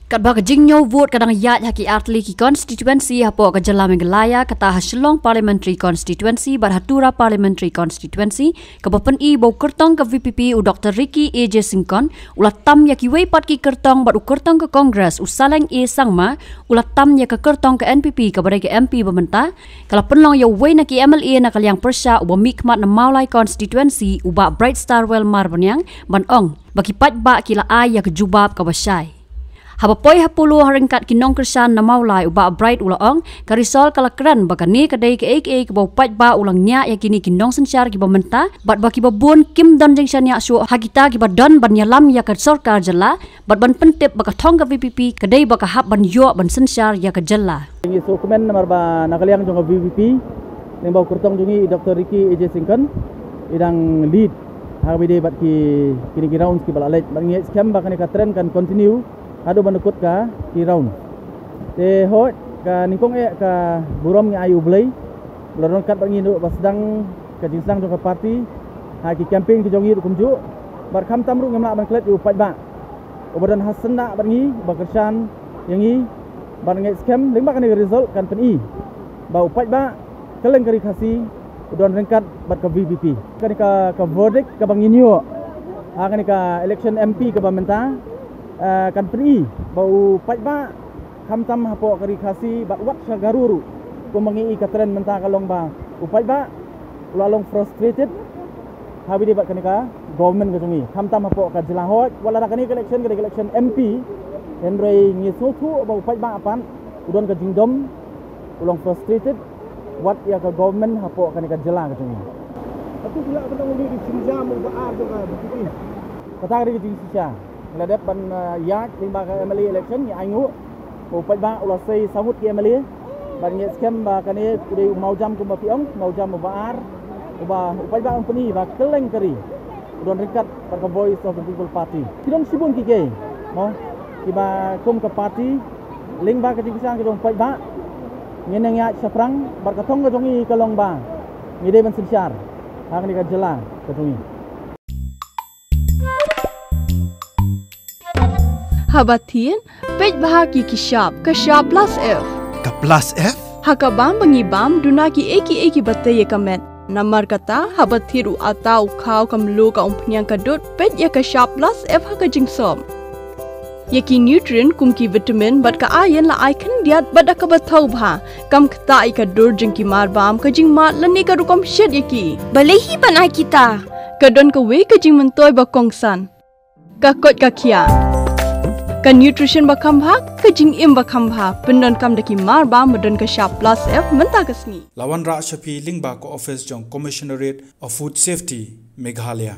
Kat baka jingnyo vote kadang yat haki artli ki constituency hapo ka Jylla Meghalaya kata ha Shillong parliamentary constituency Barhatura parliamentary constituency ka bapen I bau kertong ka VPP u Dr. Ricky AJ Singkon ulat tam yaki wei pat ki kertong bat u kertong ke Kongres u Saleng E Sangma ulat tam ya ka kertong ke NPP ka badai ke MP bementa kala penlong ya wei na ki MLA na kalyang persya u bamikmat na Maulai constituency u ba Brightstar well marbanyang ban ong baki Paidbah kila ay ya ke jubab ka basai Habapoi hapulu haringkat kinong kersan na Maulai uba bright ulaong ka Resol kalakran baka ni kadai ke AK ke bau Paidbah ulang Ngiah ya kini kinong sensyar ki bamenta bat baki babun kim don jeng sanya su hagita ki badon ban yalam ya ka Sorkar Jylla bat ban pentip baka thong ka VPP kadai baka hab ban yo ban sensyar ya ka Jylla Ini dokumen nomor ba nakaliang jong VPP ning bau kertong jongi Dr. Ricky AJ Singkon idang lead habide bat ki kini rounds ki balalej bat ngi scam baka ni ka trend kan continue Ado banukut ka Kyrwoh. Te hot ka ningkong ka burom ngi ayu blay. Bulan kat bangi nu basdang ka jingsang jong ka parti. Ha ki camping ki jongi kumju. Bar kham tamru ngamla ban klet u Paidbah. Obadan hasna bangi bakersan yangi bar ngi scam lima kan Resol kan pen Ba u Paidbah keleng kari khasi udon rengkat bat ka VPP. Kan ka verdict ka bangi nyu. Ha kan ka election MP ka bamenta kan peri bau Paidbah hamtam hapo kari khasi bat wat garuru ko mangi katren menta kalong ba u Paidbah ulalong frustrated habi de bat kanika government ka jungi hamtam hapo ka Jylla hot wala kani election MP henrei ngi sotu bau Paidbah apan udon ka jingdom ulang frustrated wat ya ka government hapo kanika Jylla ka jungi aku pula benang ni di Sinja mu ba ar ka begitu kata ri ki Sinja Ladap ban yat limba ka MLA election ni aingu u Paidbah ulah sei samut ki MLA ban nge scam ba kani kudai mau jam ku mapiong mau jam baar uba u Paidbah company ba keleng kari udon ringkat par ka voice of the people party kidong sibun ki ke mo kiba kum ka party ling ba ka jingsang ki dong Paidbah ngeneng ya saprang bar ka thong ka jongi kalong ba ngide ban sinsyar ha kani ka Jylla ka jongi Habatin, Paidbah ki kishap, kashap plus F. Ka plus F? Hakabam bangibam duna ki eki batay kamet. Namar kata habatiru atau kau kamlu ka umpnyang kadut pet ya kashap plus F haka jingsom. Yaki nutrient kum ki vitamin bat ka ayan la icon diat bat ka batau bha. Kam kata ai ka dur jing ki mar bam ka jing mat lani ka rukom shed yaki. Balehi panai kita. Kadon ka we ka jing mentoy ba kongsan. Ka kot ka kia. Ka nutrition bakam bha ka jing im bakam bha pendon kam daki mar ba medon ka sharp plus F menta kasni Lawan ra shapi lingba ko office jong commissionerate of food safety Meghalaya